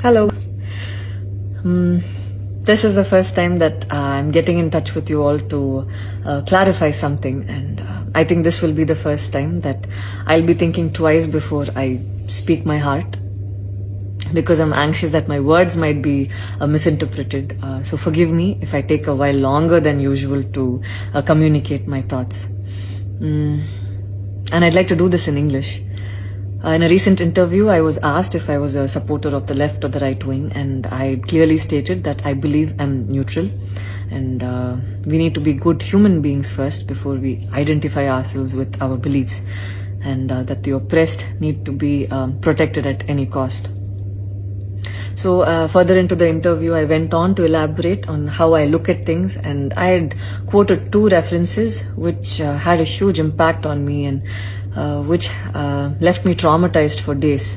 Hello. This is the first time that I'm getting in touch with you all to clarify something, and I think this will be the first time that I'll be thinking twice before I speak my heart, because I'm anxious that my words might be misinterpreted. So forgive me if I take a while longer than usual to communicate my thoughts. And I'd like to do this in English. In a recent interview, I was asked if I was a supporter of the left or the right wing, and I clearly stated that I believe I'm neutral, and we need to be good human beings first before we identify ourselves with our beliefs, and that the oppressed need to be protected at any cost. So further into the interview, I went on to elaborate on how I look at things, and I had quoted two references which had a huge impact on me, and which left me traumatized for days.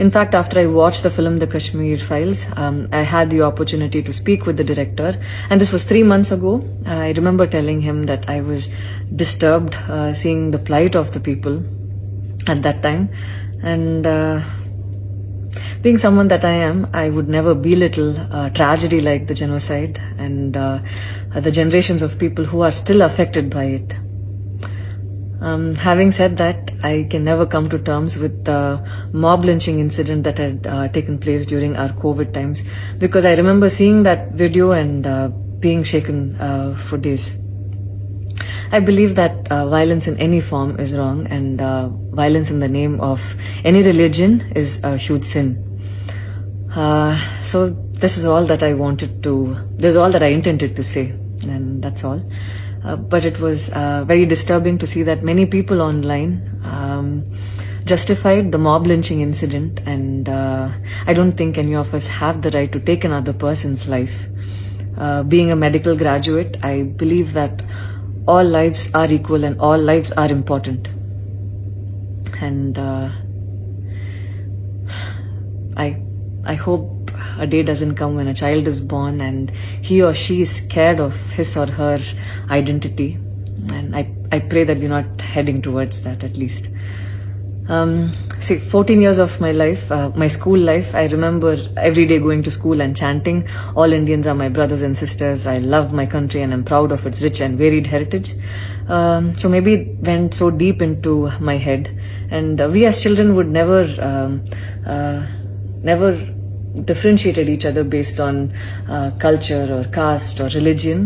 In fact, after I watched the film The Kashmir Files, I had the opportunity to speak with the director, and this was 3 months ago. I remember telling him that I was disturbed seeing the plight of the people at that time, and being someone that I am, I would never belittle tragedy like the genocide and the generations of people who are still affected by it. Having said that, I can never come to terms with the mob lynching incident that had taken place during our COVID times, because I remember seeing that video and being shaken for days. I believe that violence in any form is wrong, and violence in the name of any religion is a huge sin. So this is all that I intended to say, and that's all. But it was very disturbing to see that many people online justified the mob lynching incident, and I don't think any of us have the right to take another person's life. Being a medical graduate, I believe that all lives are equal and all lives are important. And I hope a day doesn't come when a child is born and he or she is scared of his or her identity. And I pray that we're not heading towards that, at least. 14 years of my life, my school life, I remember every day going to school and chanting, "All Indians are my brothers and sisters. I love my country and I'm proud of its rich and varied heritage." So maybe it went so deep into my head, and we as children would never differentiated each other based on culture or caste or religion.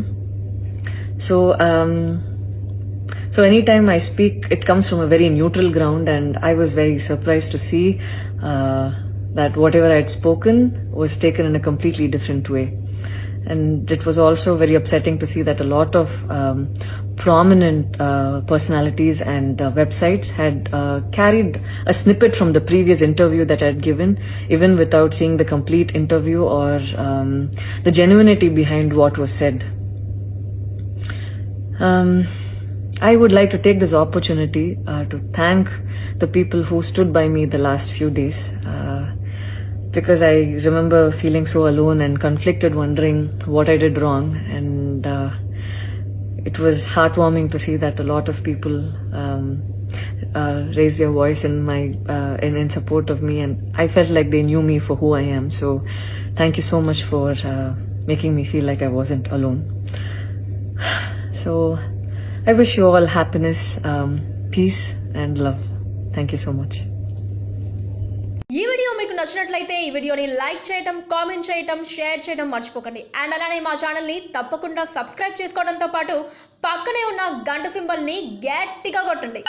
So anytime I speak, it comes from a very neutral ground, and I was very surprised to see that whatever I had spoken was taken in a completely different way. And it was also very upsetting to see that a lot of prominent personalities and websites had carried a snippet from the previous interview that I had given, even without seeing the complete interview or the genuinity behind what was said. I would like to take this opportunity to thank the people who stood by me the last few days, because I remember feeling so alone and conflicted, wondering what I did wrong, and it was heartwarming to see that a lot of people raised their voice in support of me, and I felt like they knew me for who I am. So thank you so much for making me feel like I wasn't alone. So I wish you all happiness, peace and love. Thank you so much. ఈ video మీకు నచ్చినట్లయితే ఈ వీడియోని like చేయటం, comment చేయటం, share చేయటం మర్చిపోకండి. And అలానే మా ఛానల్ని తప్పకుండా సబ్స్క్రైబ్ చేసుకోవడంతో పాటు పక్కనే ఉన్న గంట సింబల్ని గట్టిగా కొట్టండి.